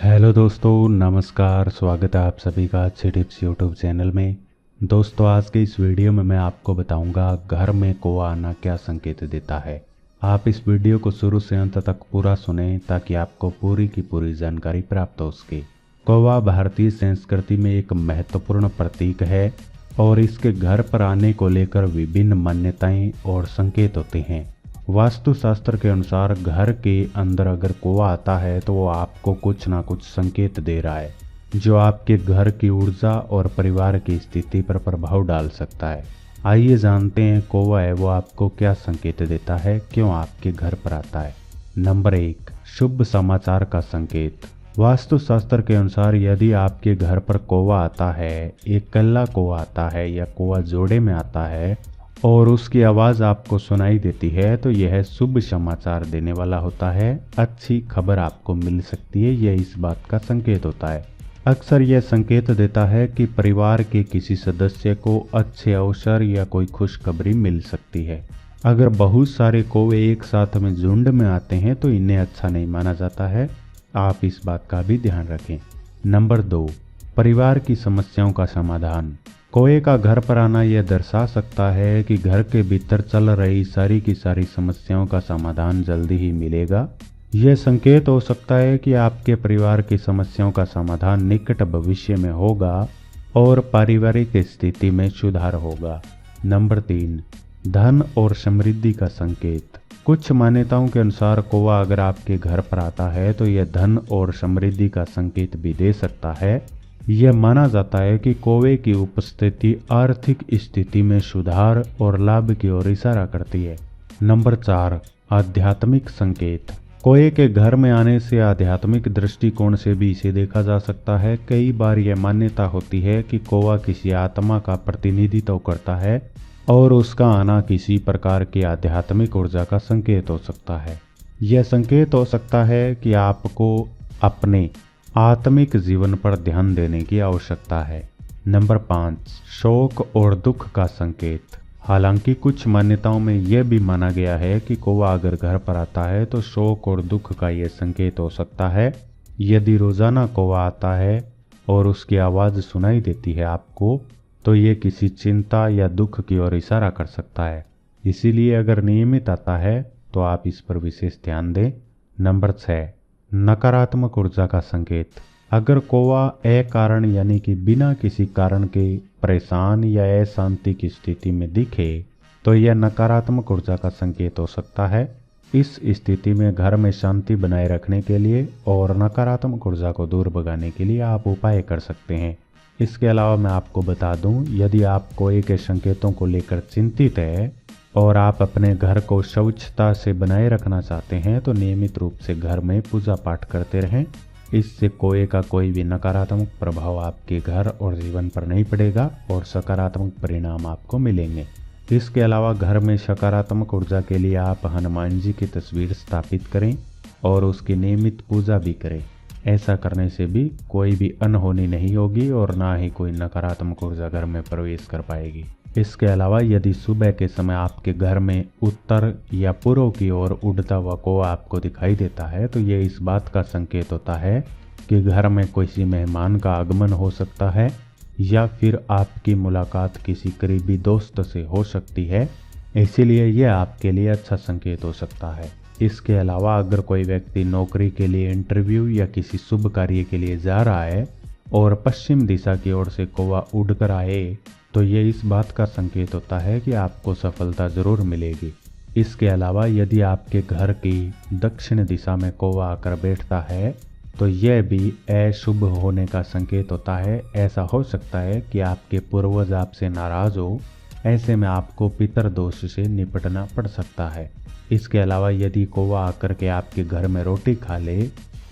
Hello दोस्तों, नमस्कार। स्वागत है आप सभी का अच्छे टिप्स यूट्यूब चैनल में। दोस्तों, आज के इस वीडियो में मैं आपको बताऊंगा घर में कौवा आना क्या संकेत देता है। आप इस वीडियो को शुरू से अंत तक पूरा सुनें ताकि आपको पूरी की पूरी जानकारी प्राप्त हो सके। कौवा भारतीय संस्कृति में एक महत्वपूर्ण प्रतीक है और इसके घर पर आने को लेकर विभिन्न मान्यताएं और संकेत होते हैं। वास्तुशास्त्र के अनुसार घर के अंदर अगर कौवा आता है तो वो आपको कुछ ना कुछ संकेत दे रहा है जो आपके घर की ऊर्जा और परिवार की स्थिति पर प्रभाव डाल सकता है। आइए जानते हैं कौवा है वो आपको क्या संकेत देता है, क्यों आपके घर पर आता है। नंबर 1, शुभ समाचार का संकेत। वास्तुशास्त्र के अनुसार यदि आपके घर पर कौवा आता है, इकल्ला कौवा आता है या कौवा जोड़े में आता है और उसकी आवाज़ आपको सुनाई देती है तो यह शुभ समाचार देने वाला होता है। अच्छी खबर आपको मिल सकती है, यह इस बात का संकेत होता है। अक्सर यह संकेत देता है कि परिवार के किसी सदस्य को अच्छे अवसर या कोई खुशखबरी मिल सकती है। अगर बहुत सारे कौवे एक साथ में झुंड में आते हैं तो इन्हें अच्छा नहीं माना जाता है, आप इस बात का भी ध्यान रखें। नंबर 2, परिवार की समस्याओं का समाधान। कौवे का घर पर आना यह दर्शा सकता है कि घर के भीतर चल रही सारी की सारी समस्याओं का समाधान जल्दी ही मिलेगा। यह संकेत हो सकता है कि आपके परिवार की समस्याओं का समाधान निकट भविष्य में होगा और पारिवारिक स्थिति में सुधार होगा। नंबर 3, धन और समृद्धि का संकेत। कुछ मान्यताओं के अनुसार कौवा अगर आपके घर पर आता है तो यह धन और समृद्धि का संकेत भी दे सकता है। यह माना जाता है कि कौवे की उपस्थिति आर्थिक स्थिति में सुधार और लाभ की ओर इशारा करती है। नंबर 4, आध्यात्मिक संकेत। कौवे के घर में आने से आध्यात्मिक दृष्टिकोण से भी इसे देखा जा सकता है। कई बार यह मान्यता होती है कि कौवा किसी आत्मा का प्रतिनिधित्व करता है और उसका आना किसी प्रकार की आध्यात्मिक ऊर्जा का संकेत हो सकता है। यह संकेत हो सकता है कि आपको अपने आत्मिक जीवन पर ध्यान देने की आवश्यकता है। नंबर 5, शोक और दुख का संकेत। हालांकि कुछ मान्यताओं में यह भी माना गया है कि कौवा अगर घर पर आता है तो शोक और दुख का यह संकेत हो सकता है। यदि रोजाना कौवा आता है और उसकी आवाज़ सुनाई देती है आपको तो ये किसी चिंता या दुख की ओर इशारा कर सकता है। इसीलिए अगर नियमित आता है तो आप इस पर विशेष ध्यान दें। नंबर 6, नकारात्मक ऊर्जा का संकेत। अगर कौवा अकारण यानी कि बिना किसी कारण के परेशान या अशांति की स्थिति में दिखे तो यह नकारात्मक ऊर्जा का संकेत हो सकता है। इस स्थिति में घर में शांति बनाए रखने के लिए और नकारात्मक ऊर्जा को दूर भगाने के लिए आप उपाय कर सकते हैं। इसके अलावा मैं आपको बता दूं, यदि आप कौवे के संकेतों को लेकर चिंतित है और आप अपने घर को स्वच्छता से बनाए रखना चाहते हैं तो नियमित रूप से घर में पूजा पाठ करते रहें। इससे कौवे का कोई भी नकारात्मक प्रभाव आपके घर और जीवन पर नहीं पड़ेगा और सकारात्मक परिणाम आपको मिलेंगे। इसके अलावा घर में सकारात्मक ऊर्जा के लिए आप हनुमान जी की तस्वीर स्थापित करें और उसकी नियमित पूजा भी करें। ऐसा करने से भी कोई भी अनहोनी नहीं होगी और ना ही कोई नकारात्मक ऊर्जा घर में प्रवेश कर पाएगी। इसके अलावा यदि सुबह के समय आपके घर में उत्तर या पूर्व की ओर उड़ता हुआ कौवा आपको दिखाई देता है तो ये इस बात का संकेत होता है कि घर में किसी मेहमान का आगमन हो सकता है या फिर आपकी मुलाकात किसी करीबी दोस्त से हो सकती है। इसीलिए यह आपके लिए अच्छा संकेत हो सकता है। इसके अलावा अगर कोई व्यक्ति नौकरी के लिए इंटरव्यू या किसी शुभ कार्य के लिए जा रहा है और पश्चिम दिशा की ओर से कौवा उड़कर आए तो ये इस बात का संकेत होता है कि आपको सफलता जरूर मिलेगी। इसके अलावा यदि आपके घर की दक्षिण दिशा में कौवा आकर बैठता है तो यह भी अशुभ होने का संकेत होता है। ऐसा हो सकता है कि आपके पूर्वज आपसे नाराज हो, ऐसे में आपको पितृदोष से निपटना पड़ सकता है। इसके अलावा यदि कौवा आकर के आपके घर में रोटी खा ले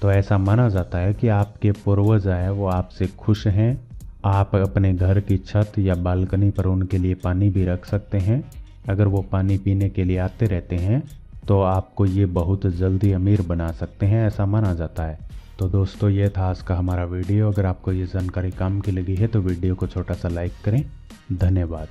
तो ऐसा माना जाता है कि आपके पूर्वज आए वो आपसे खुश हैं। आप अपने घर की छत या बालकनी पर उनके लिए पानी भी रख सकते हैं। अगर वो पानी पीने के लिए आते रहते हैं तो आपको ये बहुत जल्दी अमीर बना सकते हैं, ऐसा माना जाता है। तो दोस्तों, ये था आज का हमारा वीडियो। अगर आपको ये जानकारी काम की लगी है तो वीडियो को छोटा सा लाइक करें। धन्यवाद।